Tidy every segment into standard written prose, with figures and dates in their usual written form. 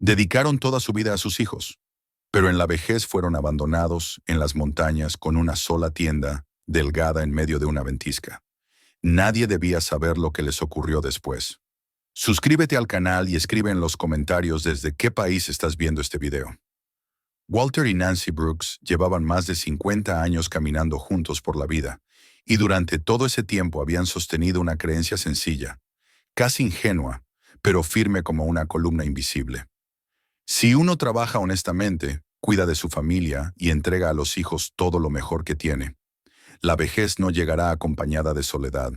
Dedicaron toda su vida a sus hijos, pero en la vejez fueron abandonados en las montañas con una sola tienda, delgada en medio de una ventisca. Nadie debía saber lo que les ocurrió después. Suscríbete al canal y escribe en los comentarios desde qué país estás viendo este video. Walter y Nancy Brooks llevaban más de 50 años caminando juntos por la vida, y durante todo ese tiempo habían sostenido una creencia sencilla, casi ingenua, pero firme como una columna invisible. Si uno trabaja honestamente, cuida de su familia y entrega a los hijos todo lo mejor que tiene, la vejez no llegará acompañada de soledad.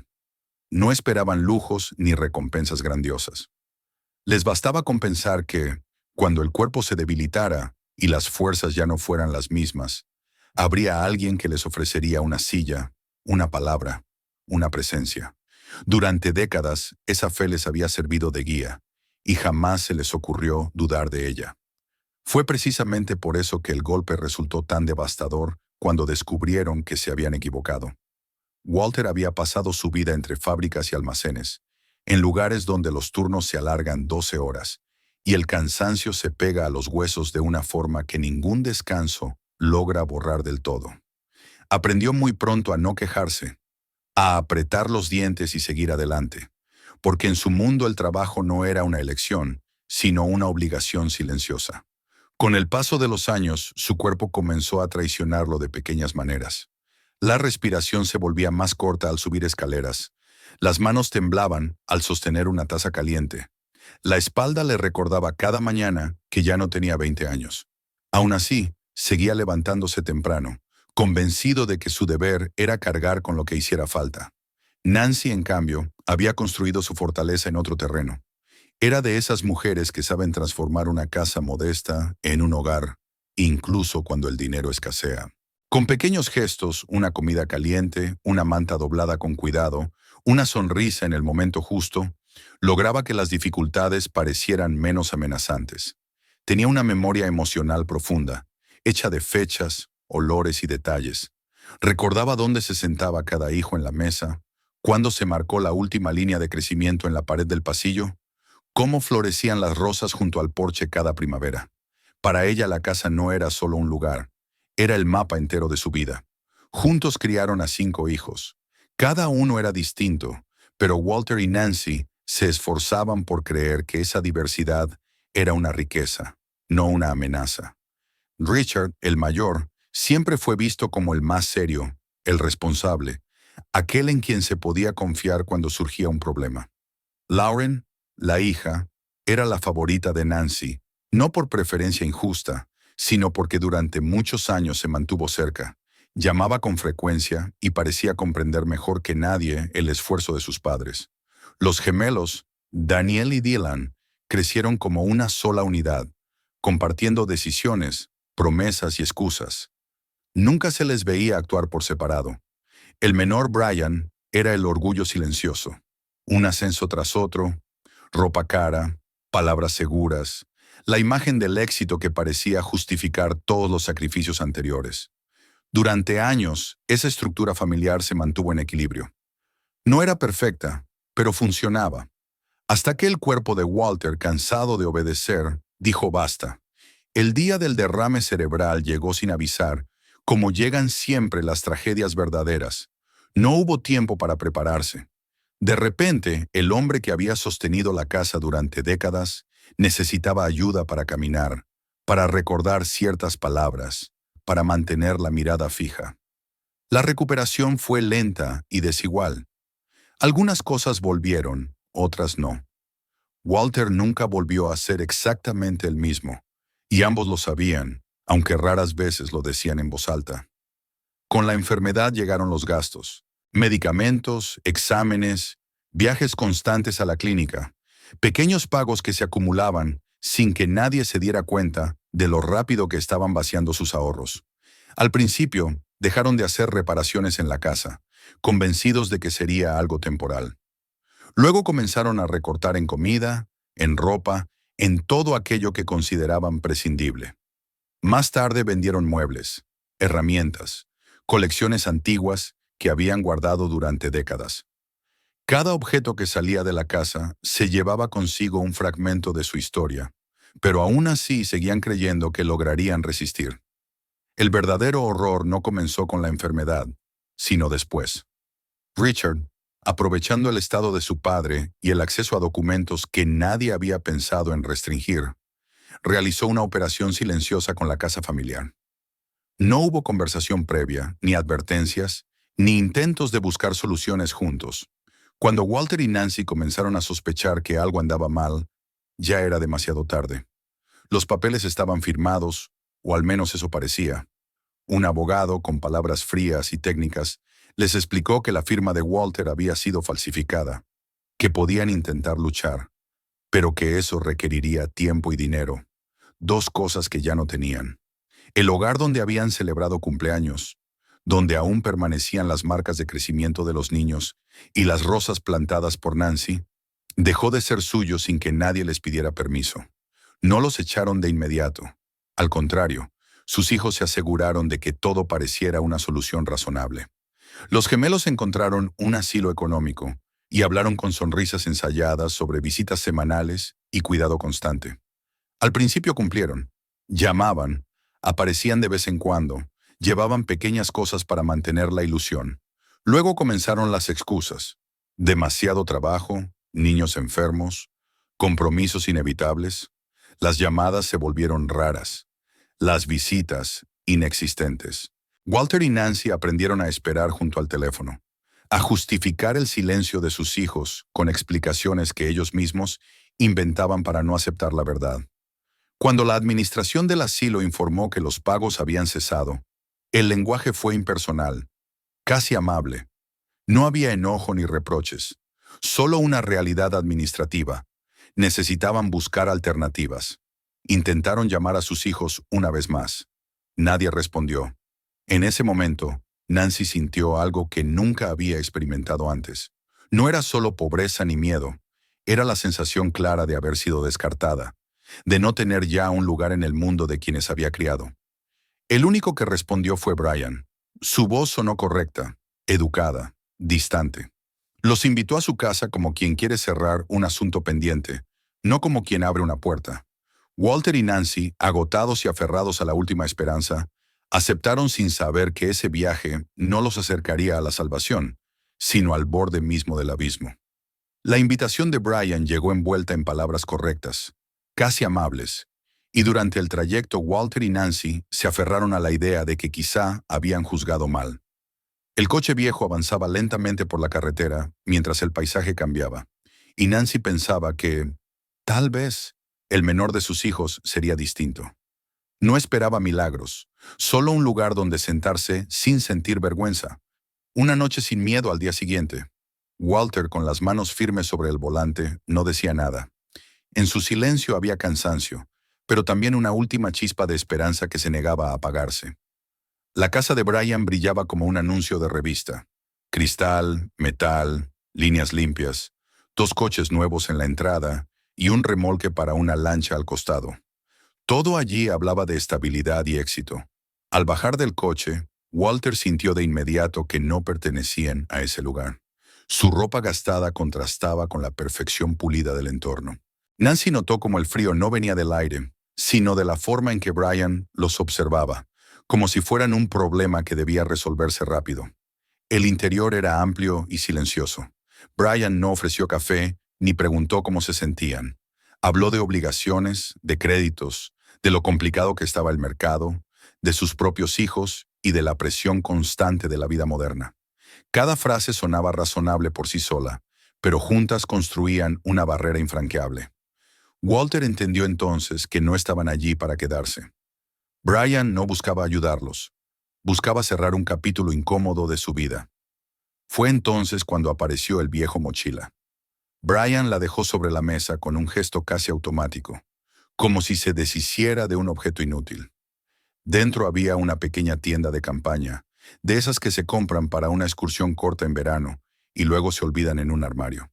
No esperaban lujos ni recompensas grandiosas. Les bastaba con pensar que, cuando el cuerpo se debilitara y las fuerzas ya no fueran las mismas, habría alguien que les ofrecería una silla, una palabra, una presencia. Durante décadas, esa fe les había servido de guía, y jamás se les ocurrió dudar de ella. Fue precisamente por eso que el golpe resultó tan devastador cuando descubrieron que se habían equivocado. Walter había pasado su vida entre fábricas y almacenes, en lugares donde los turnos se alargan 12 horas, y el cansancio se pega a los huesos de una forma que ningún descanso logra borrar del todo. Aprendió muy pronto a no quejarse, a apretar los dientes y seguir adelante, porque en su mundo el trabajo no era una elección, sino una obligación silenciosa. Con el paso de los años, su cuerpo comenzó a traicionarlo de pequeñas maneras. La respiración se volvía más corta al subir escaleras. Las manos temblaban al sostener una taza caliente. La espalda le recordaba cada mañana que ya no tenía 20 años. Aún así, seguía levantándose temprano, convencido de que su deber era cargar con lo que hiciera falta. Nancy, en cambio, había construido su fortaleza en otro terreno. Era de esas mujeres que saben transformar una casa modesta en un hogar, incluso cuando el dinero escasea. Con pequeños gestos, una comida caliente, una manta doblada con cuidado, una sonrisa en el momento justo, lograba que las dificultades parecieran menos amenazantes. Tenía una memoria emocional profunda, hecha de fechas, olores y detalles. Recordaba dónde se sentaba cada hijo en la mesa, cuándo se marcó la última línea de crecimiento en la pared del pasillo, cómo florecían las rosas junto al porche cada primavera. Para ella la casa no era solo un lugar, era el mapa entero de su vida. Juntos criaron a 5 hijos. Cada uno era distinto, pero Walter y Nancy se esforzaban por creer que esa diversidad era una riqueza, no una amenaza. Richard, el mayor, siempre fue visto como el más serio, el responsable, aquel en quien se podía confiar cuando surgía un problema. Lauren, la hija, era la favorita de Nancy, no por preferencia injusta, sino porque durante muchos años se mantuvo cerca, llamaba con frecuencia y parecía comprender mejor que nadie el esfuerzo de sus padres. Los gemelos, Daniel y Dylan, crecieron como una sola unidad, compartiendo decisiones, promesas y excusas. Nunca se les veía actuar por separado. El menor Brian era el orgullo silencioso. Un ascenso tras otro, ropa cara, palabras seguras, la imagen del éxito que parecía justificar todos los sacrificios anteriores. Durante años, esa estructura familiar se mantuvo en equilibrio. No era perfecta, pero funcionaba. Hasta que el cuerpo de Walter, cansado de obedecer, dijo basta. El día del derrame cerebral llegó sin avisar, como llegan siempre las tragedias verdaderas. No hubo tiempo para prepararse. De repente, el hombre que había sostenido la casa durante décadas necesitaba ayuda para caminar, para recordar ciertas palabras, para mantener la mirada fija. La recuperación fue lenta y desigual. Algunas cosas volvieron, otras no. Walter nunca volvió a ser exactamente el mismo, y ambos lo sabían, aunque raras veces lo decían en voz alta. Con la enfermedad llegaron los gastos, medicamentos, exámenes, viajes constantes a la clínica, pequeños pagos que se acumulaban sin que nadie se diera cuenta de lo rápido que estaban vaciando sus ahorros. Al principio, dejaron de hacer reparaciones en la casa, convencidos de que sería algo temporal. Luego comenzaron a recortar en comida, en ropa, en todo aquello que consideraban prescindible. Más tarde vendieron muebles, herramientas, colecciones antiguas que habían guardado durante décadas. Cada objeto que salía de la casa se llevaba consigo un fragmento de su historia, pero aún así seguían creyendo que lograrían resistir. El verdadero horror no comenzó con la enfermedad, sino después. Richard, aprovechando el estado de su padre y el acceso a documentos que nadie había pensado en restringir, realizó una operación silenciosa con la casa familiar. No hubo conversación previa, ni advertencias, ni intentos de buscar soluciones juntos. Cuando Walter y Nancy comenzaron a sospechar que algo andaba mal, ya era demasiado tarde. Los papeles estaban firmados, o al menos eso parecía. Un abogado, con palabras frías y técnicas, les explicó que la firma de Walter había sido falsificada, que podían intentar luchar, pero que eso requeriría tiempo y dinero, dos cosas que ya no tenían. El hogar donde habían celebrado cumpleaños, donde aún permanecían las marcas de crecimiento de los niños y las rosas plantadas por Nancy, dejó de ser suyo sin que nadie les pidiera permiso. No los echaron de inmediato. Al contrario, sus hijos se aseguraron de que todo pareciera una solución razonable. Los gemelos encontraron un asilo económico y hablaron con sonrisas ensayadas sobre visitas semanales y cuidado constante. Al principio cumplieron. Llamaban, aparecían de vez en cuando, llevaban pequeñas cosas para mantener la ilusión. Luego comenzaron las excusas. Demasiado trabajo, niños enfermos, compromisos inevitables. Las llamadas se volvieron raras. Las visitas, inexistentes. Walter y Nancy aprendieron a esperar junto al teléfono, a justificar el silencio de sus hijos con explicaciones que ellos mismos inventaban para no aceptar la verdad. Cuando la administración del asilo informó que los pagos habían cesado, el lenguaje fue impersonal, casi amable. No había enojo ni reproches, solo una realidad administrativa. Necesitaban buscar alternativas. Intentaron llamar a sus hijos una vez más. Nadie respondió. En ese momento, Nancy sintió algo que nunca había experimentado antes. No era solo pobreza ni miedo, era la sensación clara de haber sido descartada, de no tener ya un lugar en el mundo de quienes había criado. El único que respondió fue Brian. Su voz sonó correcta, educada, distante. Los invitó a su casa como quien quiere cerrar un asunto pendiente, no como quien abre una puerta. Walter y Nancy, agotados y aferrados a la última esperanza, aceptaron sin saber que ese viaje no los acercaría a la salvación, sino al borde mismo del abismo. La invitación de Brian llegó envuelta en palabras correctas, casi amables, y durante el trayecto Walter y Nancy se aferraron a la idea de que quizá habían juzgado mal. El coche viejo avanzaba lentamente por la carretera mientras el paisaje cambiaba, y Nancy pensaba que, tal vez, el menor de sus hijos sería distinto. No esperaba milagros, solo un lugar donde sentarse sin sentir vergüenza. Una noche sin miedo al día siguiente. Walter, con las manos firmes sobre el volante, no decía nada. En su silencio había cansancio, pero también una última chispa de esperanza que se negaba a apagarse. La casa de Brian brillaba como un anuncio de revista. Cristal, metal, líneas limpias, dos coches nuevos en la entrada y un remolque para una lancha al costado. Todo allí hablaba de estabilidad y éxito. Al bajar del coche, Walter sintió de inmediato que no pertenecían a ese lugar. Su ropa gastada contrastaba con la perfección pulida del entorno. Nancy notó como el frío no venía del aire, sino de la forma en que Brian los observaba, como si fueran un problema que debía resolverse rápido. El interior era amplio y silencioso. Brian no ofreció café ni preguntó cómo se sentían. Habló de obligaciones, de créditos, de lo complicado que estaba el mercado, de sus propios hijos y de la presión constante de la vida moderna. Cada frase sonaba razonable por sí sola, pero juntas construían una barrera infranqueable. Walter entendió entonces que no estaban allí para quedarse. Brian no buscaba ayudarlos, buscaba cerrar un capítulo incómodo de su vida. Fue entonces cuando apareció el viejo mochila. Brian la dejó sobre la mesa con un gesto casi automático, como si se deshiciera de un objeto inútil. Dentro había una pequeña tienda de campaña, de esas que se compran para una excursión corta en verano y luego se olvidan en un armario.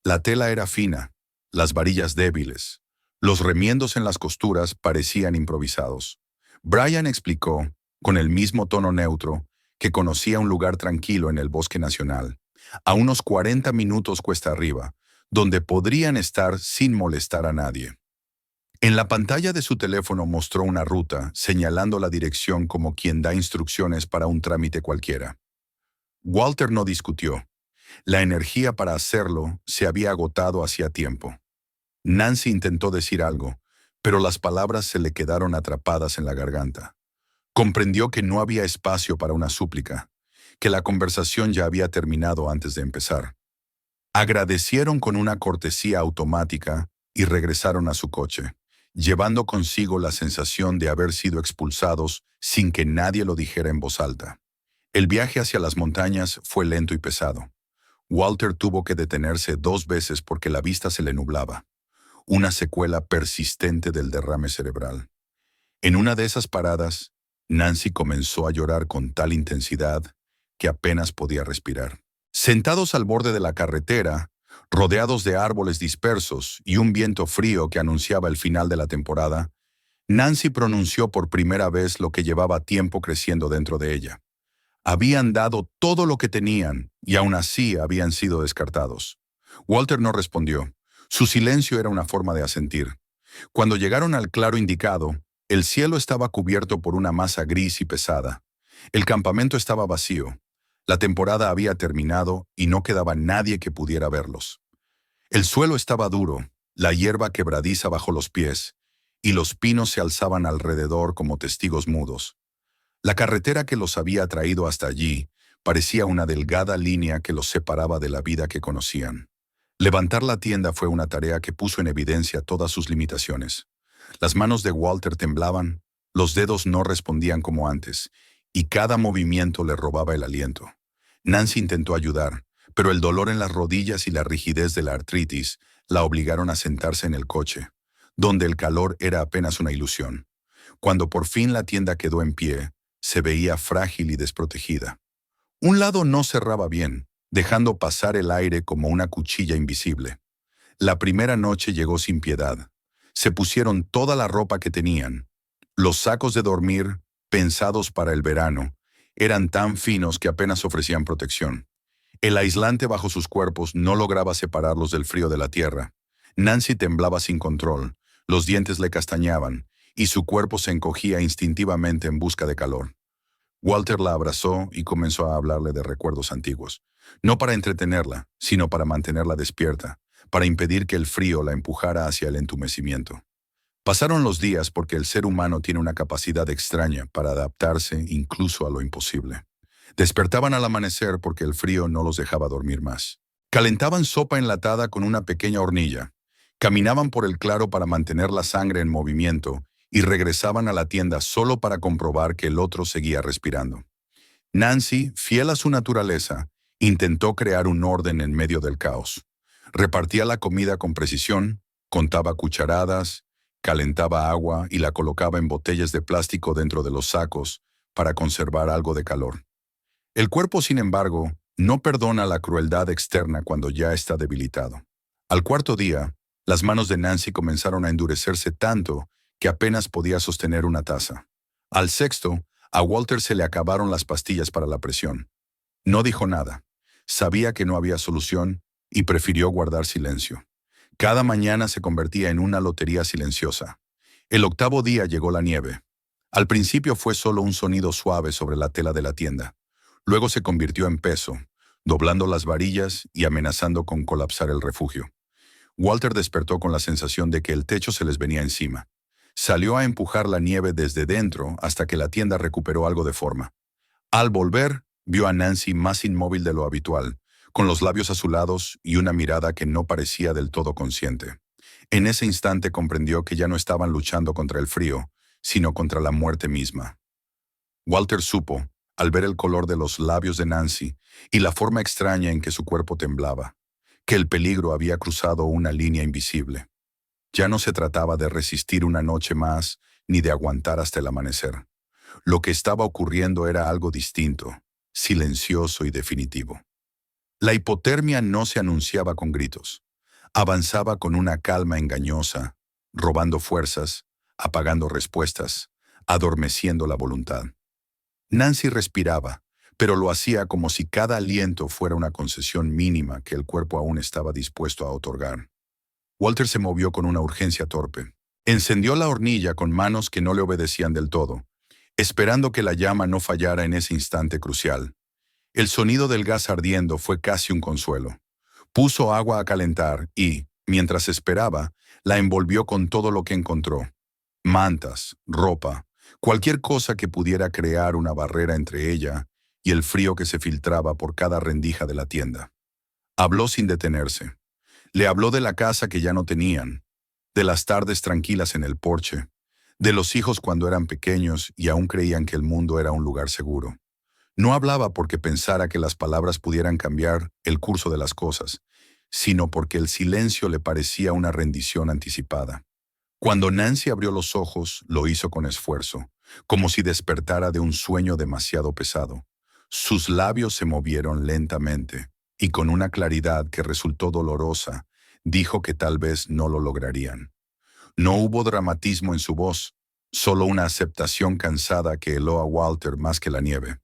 La tela era fina, las varillas débiles, los remiendos en las costuras parecían improvisados. Brian explicó, con el mismo tono neutro, que conocía un lugar tranquilo en el Bosque Nacional, a unos 40 minutos cuesta arriba, donde podrían estar sin molestar a nadie. En la pantalla de su teléfono mostró una ruta, señalando la dirección como quien da instrucciones para un trámite cualquiera. Walter no discutió. La energía para hacerlo se había agotado hacía tiempo. Nancy intentó decir algo, pero las palabras se le quedaron atrapadas en la garganta. Comprendió que no había espacio para una súplica, que la conversación ya había terminado antes de empezar. Agradecieron con una cortesía automática y regresaron a su coche, llevando consigo la sensación de haber sido expulsados sin que nadie lo dijera en voz alta. El viaje hacia las montañas fue lento y pesado. Walter tuvo que detenerse 2 veces porque la vista se le nublaba, una secuela persistente del derrame cerebral. En una de esas paradas, Nancy comenzó a llorar con tal intensidad que apenas podía respirar. Sentados al borde de la carretera, rodeados de árboles dispersos y un viento frío que anunciaba el final de la temporada, Nancy pronunció por primera vez lo que llevaba tiempo creciendo dentro de ella. Habían dado todo lo que tenían y aún así habían sido descartados. Walter no respondió. Su silencio era una forma de asentir. Cuando llegaron al claro indicado, el cielo estaba cubierto por una masa gris y pesada. El campamento estaba vacío. La temporada había terminado y no quedaba nadie que pudiera verlos. El suelo estaba duro, la hierba quebradiza bajo los pies, y los pinos se alzaban alrededor como testigos mudos. La carretera que los había traído hasta allí parecía una delgada línea que los separaba de la vida que conocían. Levantar la tienda fue una tarea que puso en evidencia todas sus limitaciones. Las manos de Walter temblaban, los dedos no respondían como antes, y cada movimiento le robaba el aliento. Nancy intentó ayudar, pero el dolor en las rodillas y la rigidez de la artritis la obligaron a sentarse en el coche, donde el calor era apenas una ilusión. Cuando por fin la tienda quedó en pie, se veía frágil y desprotegida. Un lado no cerraba bien, dejando pasar el aire como una cuchilla invisible. La primera noche llegó sin piedad. Se pusieron toda la ropa que tenían. Los sacos de dormir, pensados para el verano, eran tan finos que apenas ofrecían protección. El aislante bajo sus cuerpos no lograba separarlos del frío de la tierra. Nancy temblaba sin control, los dientes le castañaban, y su cuerpo se encogía instintivamente en busca de calor. Walter la abrazó y comenzó a hablarle de recuerdos antiguos, no para entretenerla, sino para mantenerla despierta, para impedir que el frío la empujara hacia el entumecimiento. Pasaron los días porque el ser humano tiene una capacidad extraña para adaptarse incluso a lo imposible. Despertaban al amanecer porque el frío no los dejaba dormir más. Calentaban sopa enlatada con una pequeña hornilla. Caminaban por el claro para mantener la sangre en movimiento y regresaban a la tienda solo para comprobar que el otro seguía respirando. Nancy, fiel a su naturaleza, intentó crear un orden en medio del caos. Repartía la comida con precisión, contaba cucharadas, calentaba agua y la colocaba en botellas de plástico dentro de los sacos para conservar algo de calor. El cuerpo, sin embargo, no perdona la crueldad externa cuando ya está debilitado. Al cuarto día, las manos de Nancy comenzaron a endurecerse tanto que apenas podía sostener una taza. Al sexto, a Walter se le acabaron las pastillas para la presión. No dijo nada. Sabía que no había solución y prefirió guardar silencio. Cada mañana se convertía en una lotería silenciosa. El octavo día llegó la nieve. Al principio fue solo un sonido suave sobre la tela de la tienda. Luego se convirtió en peso, doblando las varillas y amenazando con colapsar el refugio. Walter despertó con la sensación de que el techo se les venía encima. Salió a empujar la nieve desde dentro hasta que la tienda recuperó algo de forma. Al volver, vio a Nancy más inmóvil de lo habitual, con los labios azulados y una mirada que no parecía del todo consciente. En ese instante comprendió que ya no estaban luchando contra el frío, sino contra la muerte misma. Walter supo, al ver el color de los labios de Nancy y la forma extraña en que su cuerpo temblaba, que el peligro había cruzado una línea invisible. Ya no se trataba de resistir una noche más ni de aguantar hasta el amanecer. Lo que estaba ocurriendo era algo distinto, silencioso y definitivo. La hipotermia no se anunciaba con gritos. Avanzaba con una calma engañosa, robando fuerzas, apagando respuestas, adormeciendo la voluntad. Nancy respiraba, pero lo hacía como si cada aliento fuera una concesión mínima que el cuerpo aún estaba dispuesto a otorgar. Walter se movió con una urgencia torpe. Encendió la hornilla con manos que no le obedecían del todo, esperando que la llama no fallara en ese instante crucial. El sonido del gas ardiendo fue casi un consuelo. Puso agua a calentar y, mientras esperaba, la envolvió con todo lo que encontró. Mantas, ropa, cualquier cosa que pudiera crear una barrera entre ella y el frío que se filtraba por cada rendija de la tienda. Habló sin detenerse. Le habló de la casa que ya no tenían, de las tardes tranquilas en el porche, de los hijos cuando eran pequeños y aún creían que el mundo era un lugar seguro. No hablaba porque pensara que las palabras pudieran cambiar el curso de las cosas, sino porque el silencio le parecía una rendición anticipada. Cuando Nancy abrió los ojos, lo hizo con esfuerzo, como si despertara de un sueño demasiado pesado. Sus labios se movieron lentamente, y con una claridad que resultó dolorosa, dijo que tal vez no lo lograrían. No hubo dramatismo en su voz, solo una aceptación cansada que heló a Walter más que la nieve.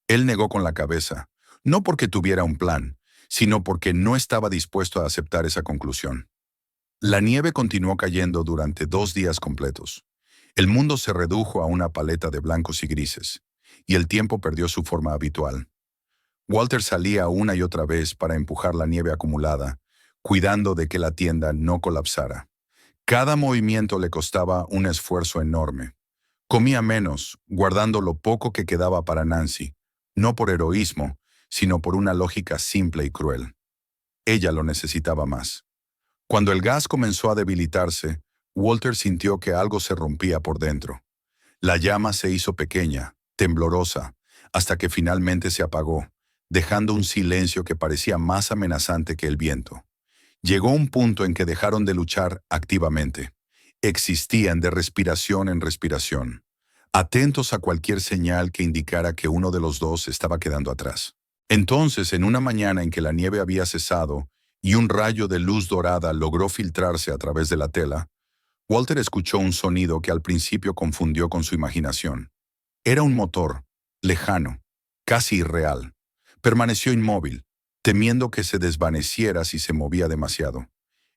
Él negó con la cabeza, no porque tuviera un plan, sino porque no estaba dispuesto a aceptar esa conclusión. La nieve continuó cayendo durante 2 días completos. El mundo se redujo a una paleta de blancos y grises, y el tiempo perdió su forma habitual. Walter salía una y otra vez para empujar la nieve acumulada, cuidando de que la tienda no colapsara. Cada movimiento le costaba un esfuerzo enorme. Comía menos, guardando lo poco que quedaba para Nancy, no por heroísmo, sino por una lógica simple y cruel. Ella lo necesitaba más. Cuando el gas comenzó a debilitarse, Walter sintió que algo se rompía por dentro. La llama se hizo pequeña, temblorosa, hasta que finalmente se apagó, dejando un silencio que parecía más amenazante que el viento. Llegó un punto en que dejaron de luchar activamente. Existían de respiración en respiración, atentos a cualquier señal que indicara que uno de los dos estaba quedando atrás. Entonces, en una mañana en que la nieve había cesado y un rayo de luz dorada logró filtrarse a través de la tela, Walter escuchó un sonido que al principio confundió con su imaginación. Era un motor, lejano, casi irreal. Permaneció inmóvil, temiendo que se desvaneciera si se movía demasiado.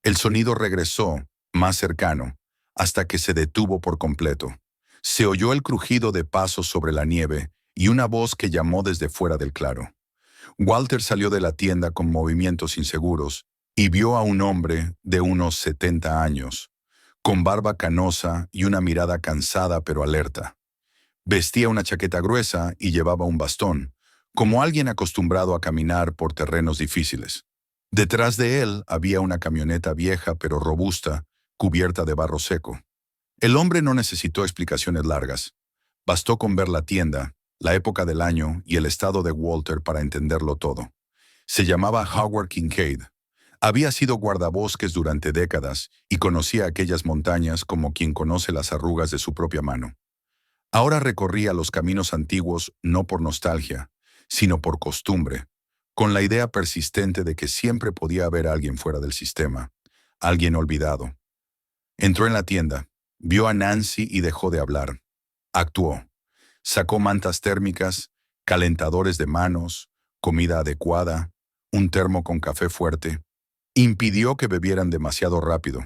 El sonido regresó, más cercano, hasta que se detuvo por completo. Se oyó el crujido de pasos sobre la nieve y una voz que llamó desde fuera del claro. Walter salió de la tienda con movimientos inseguros y vio a un hombre de unos 70 años, con barba canosa y una mirada cansada pero alerta. Vestía una chaqueta gruesa y llevaba un bastón, como alguien acostumbrado a caminar por terrenos difíciles. Detrás de él había una camioneta vieja pero robusta, cubierta de barro seco. El hombre no necesitó explicaciones largas. Bastó con ver la tienda, la época del año y el estado de Walter para entenderlo todo. Se llamaba Howard Kincaid. Había sido guardabosques durante décadas y conocía aquellas montañas como quien conoce las arrugas de su propia mano. Ahora recorría los caminos antiguos no por nostalgia, sino por costumbre, con la idea persistente de que siempre podía haber alguien fuera del sistema, alguien olvidado. Entró en la tienda, vio a Nancy y dejó de hablar. Actuó. Sacó mantas térmicas, calentadores de manos, comida adecuada, un termo con café fuerte. Impidió que bebieran demasiado rápido,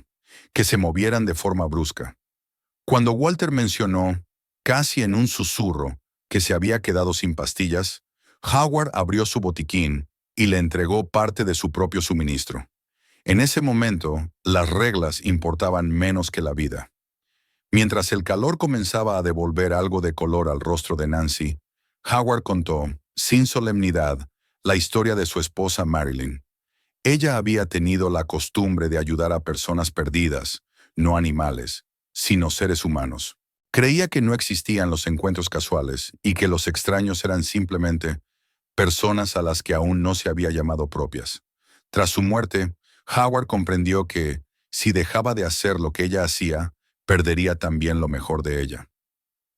que se movieran de forma brusca. Cuando Walter mencionó, casi en un susurro, que se había quedado sin pastillas, Howard abrió su botiquín y le entregó parte de su propio suministro. En ese momento, las reglas importaban menos que la vida. Mientras el calor comenzaba a devolver algo de color al rostro de Nancy, Howard contó, sin solemnidad, la historia de su esposa Marilyn. Ella había tenido la costumbre de ayudar a personas perdidas, no animales, sino seres humanos. Creía que no existían los encuentros casuales y que los extraños eran simplemente personas a las que aún no se había llamado propias. Tras su muerte, Howard comprendió que, si dejaba de hacer lo que ella hacía, perdería también lo mejor de ella.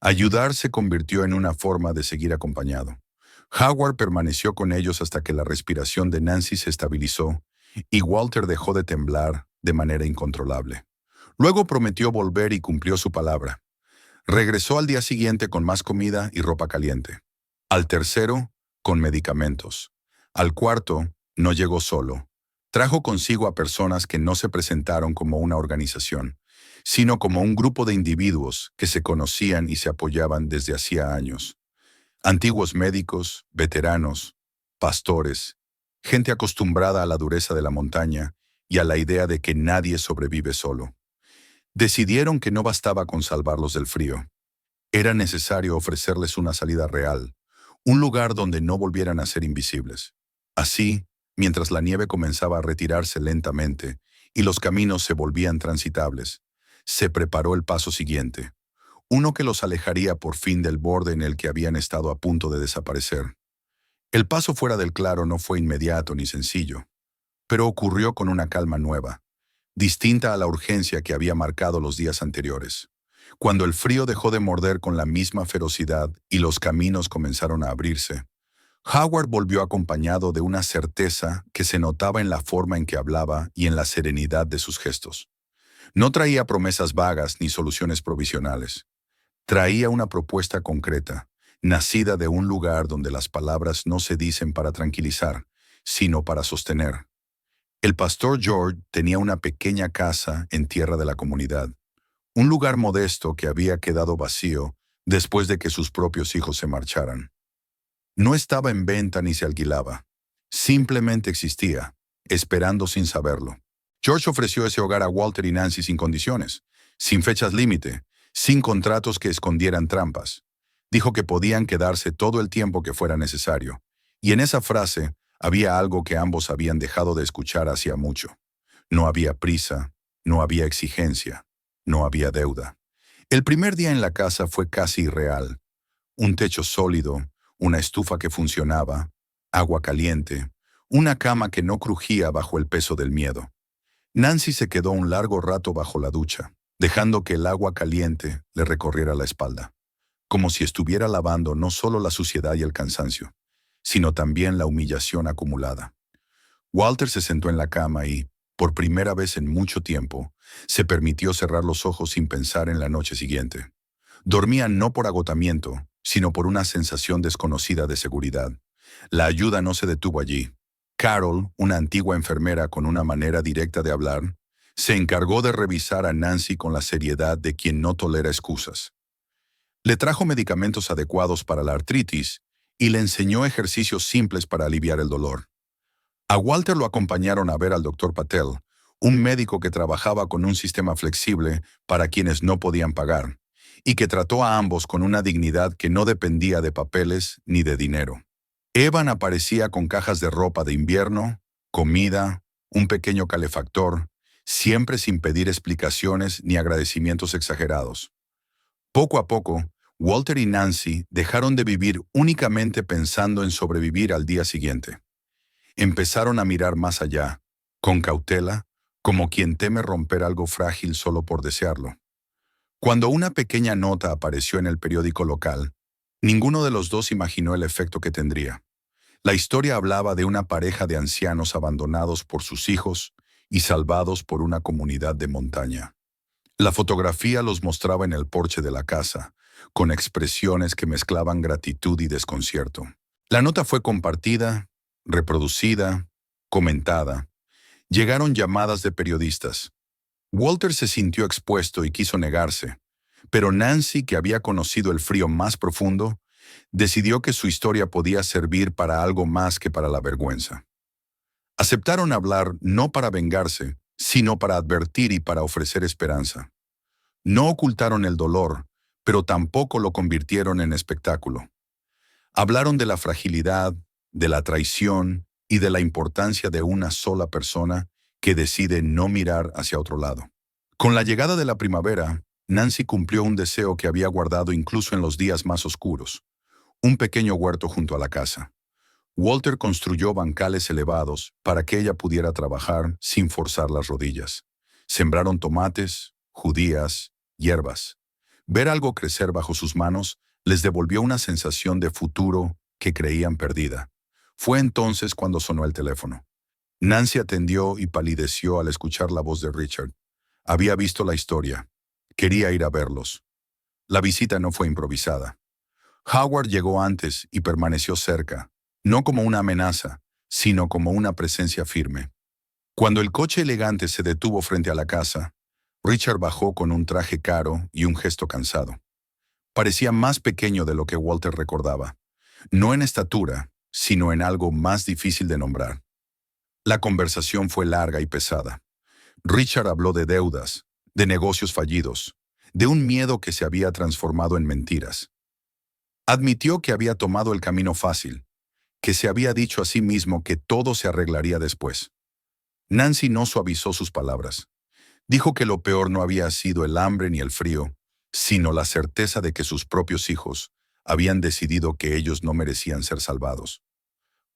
Ayudar se convirtió en una forma de seguir acompañado. Howard permaneció con ellos hasta que la respiración de Nancy se estabilizó y Walter dejó de temblar de manera incontrolable. Luego prometió volver y cumplió su palabra. Regresó al día siguiente con más comida y ropa caliente. Al tercero, con medicamentos. Al cuarto, no llegó solo. Trajo consigo a personas que no se presentaron como una organización, sino como un grupo de individuos que se conocían y se apoyaban desde hacía años. Antiguos médicos, veteranos, pastores, gente acostumbrada a la dureza de la montaña y a la idea de que nadie sobrevive solo. Decidieron que no bastaba con salvarlos del frío. Era necesario ofrecerles una salida real, un lugar donde no volvieran a ser invisibles. Así, mientras la nieve comenzaba a retirarse lentamente y los caminos se volvían transitables, se preparó el paso siguiente, uno que los alejaría por fin del borde en el que habían estado a punto de desaparecer. El paso fuera del claro no fue inmediato ni sencillo, pero ocurrió con una calma nueva, distinta a la urgencia que había marcado los días anteriores. Cuando el frío dejó de morder con la misma ferocidad y los caminos comenzaron a abrirse, Howard volvió acompañado de una certeza que se notaba en la forma en que hablaba y en la serenidad de sus gestos. No traía promesas vagas ni soluciones provisionales. Traía una propuesta concreta, nacida de un lugar donde las palabras no se dicen para tranquilizar, sino para sostener. El pastor George tenía una pequeña casa en tierra de la comunidad, un lugar modesto que había quedado vacío después de que sus propios hijos se marcharan. No estaba en venta ni se alquilaba. Simplemente existía, esperando sin saberlo. George ofreció ese hogar a Walter y Nancy sin condiciones, sin fechas límite, sin contratos que escondieran trampas. Dijo que podían quedarse todo el tiempo que fuera necesario. Y en esa frase había algo que ambos habían dejado de escuchar hacía mucho. No había prisa, no había exigencia, no había deuda. El primer día en la casa fue casi irreal. Un techo sólido, una estufa que funcionaba, agua caliente, una cama que no crujía bajo el peso del miedo. Nancy se quedó un largo rato bajo la ducha, dejando que el agua caliente le recorriera la espalda, como si estuviera lavando no solo la suciedad y el cansancio, sino también la humillación acumulada. Walter se sentó en la cama y, por primera vez en mucho tiempo, se permitió cerrar los ojos sin pensar en la noche siguiente. Dormía no por agotamiento, sino por una sensación desconocida de seguridad. La ayuda no se detuvo allí. Carol, una antigua enfermera con una manera directa de hablar, se encargó de revisar a Nancy con la seriedad de quien no tolera excusas. Le trajo medicamentos adecuados para la artritis y le enseñó ejercicios simples para aliviar el dolor. A Walter lo acompañaron a ver al doctor Patel, un médico que trabajaba con un sistema flexible para quienes no podían pagar, y que trató a ambos con una dignidad que no dependía de papeles ni de dinero. Evan aparecía con cajas de ropa de invierno, comida, un pequeño calefactor, siempre sin pedir explicaciones ni agradecimientos exagerados. Poco a poco, Walter y Nancy dejaron de vivir únicamente pensando en sobrevivir al día siguiente. Empezaron a mirar más allá, con cautela, como quien teme romper algo frágil solo por desearlo. Cuando una pequeña nota apareció en el periódico local, ninguno de los dos imaginó el efecto que tendría. La historia hablaba de una pareja de ancianos abandonados por sus hijos y salvados por una comunidad de montaña. La fotografía los mostraba en el porche de la casa, con expresiones que mezclaban gratitud y desconcierto. La nota fue compartida, reproducida, comentada. Llegaron llamadas de periodistas. Walter se sintió expuesto y quiso negarse, pero Nancy, que había conocido el frío más profundo, decidió que su historia podía servir para algo más que para la vergüenza. Aceptaron hablar no para vengarse, sino para advertir y para ofrecer esperanza. No ocultaron el dolor, pero tampoco lo convirtieron en espectáculo. Hablaron de la fragilidad, de la traición y de la importancia de una sola persona que decide no mirar hacia otro lado. Con la llegada de la primavera, Nancy cumplió un deseo que había guardado incluso en los días más oscuros: un pequeño huerto junto a la casa. Walter construyó bancales elevados para que ella pudiera trabajar sin forzar las rodillas. Sembraron tomates, judías, hierbas. Ver algo crecer bajo sus manos les devolvió una sensación de futuro que creían perdida. Fue entonces cuando sonó el teléfono. Nancy atendió y palideció al escuchar la voz de Richard. Había visto la historia. Quería ir a verlos. La visita no fue improvisada. Howard llegó antes y permaneció cerca, no como una amenaza, sino como una presencia firme. Cuando el coche elegante se detuvo frente a la casa, Richard bajó con un traje caro y un gesto cansado. Parecía más pequeño de lo que Walter recordaba, no en estatura, sino en algo más difícil de nombrar. La conversación fue larga y pesada. Richard habló de deudas, de negocios fallidos, de un miedo que se había transformado en mentiras. Admitió que había tomado el camino fácil, que se había dicho a sí mismo que todo se arreglaría después. Nancy no suavizó sus palabras. Dijo que lo peor no había sido el hambre ni el frío, sino la certeza de que sus propios hijos habían decidido que ellos no merecían ser salvados.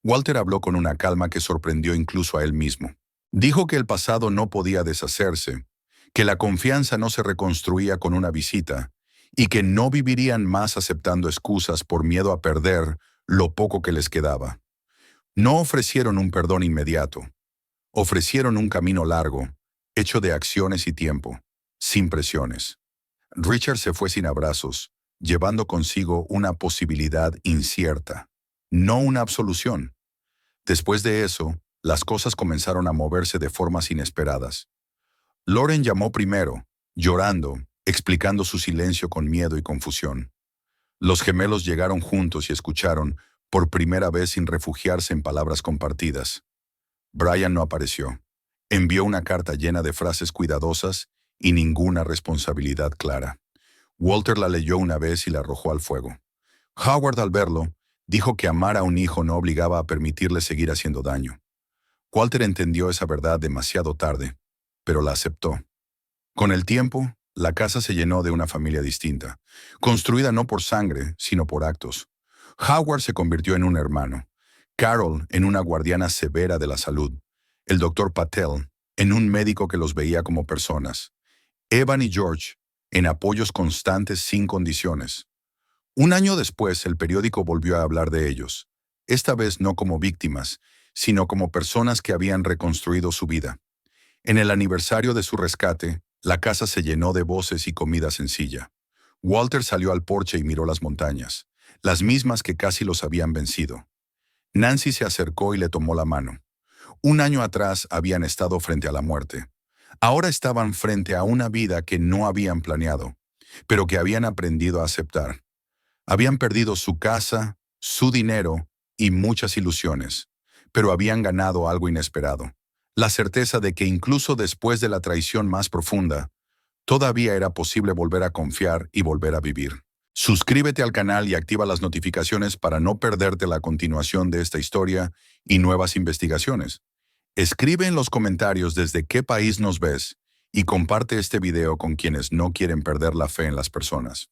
Walter habló con una calma que sorprendió incluso a él mismo. Dijo que el pasado no podía deshacerse, que la confianza no se reconstruía con una visita, y que no vivirían más aceptando excusas por miedo a perder lo poco que les quedaba. No ofrecieron un perdón inmediato. Ofrecieron un camino largo, hecho de acciones y tiempo, sin presiones. Richard se fue sin abrazos, llevando consigo una posibilidad incierta, no una absolución. Después de eso, las cosas comenzaron a moverse de formas inesperadas. Lauren llamó primero, llorando, explicando su silencio con miedo y confusión. Los gemelos llegaron juntos y escucharon, por primera vez sin refugiarse en palabras compartidas. Brian no apareció. Envió una carta llena de frases cuidadosas y ninguna responsabilidad clara. Walter la leyó una vez y la arrojó al fuego. Howard, al verlo, dijo que amar a un hijo no obligaba a permitirle seguir haciendo daño. Walter entendió esa verdad demasiado tarde, pero la aceptó. Con el tiempo, la casa se llenó de una familia distinta, construida no por sangre, sino por actos. Howard se convirtió en un hermano, Carol en una guardiana severa de la salud, el doctor Patel en un médico que los veía como personas, Evan y George en apoyos constantes sin condiciones. Un año después, el periódico volvió a hablar de ellos, esta vez no como víctimas, sino como personas que habían reconstruido su vida. En el aniversario de su rescate, la casa se llenó de voces y comida sencilla. Walter salió al porche y miró las montañas, las mismas que casi los habían vencido. Nancy se acercó y le tomó la mano. Un año atrás habían estado frente a la muerte. Ahora estaban frente a una vida que no habían planeado, pero que habían aprendido a aceptar. Habían perdido su casa, su dinero y muchas ilusiones, pero habían ganado algo inesperado. La certeza de que incluso después de la traición más profunda, todavía era posible volver a confiar y volver a vivir. Suscríbete al canal y activa las notificaciones para no perderte la continuación de esta historia y nuevas investigaciones. Escribe en los comentarios desde qué país nos ves y comparte este video con quienes no quieren perder la fe en las personas.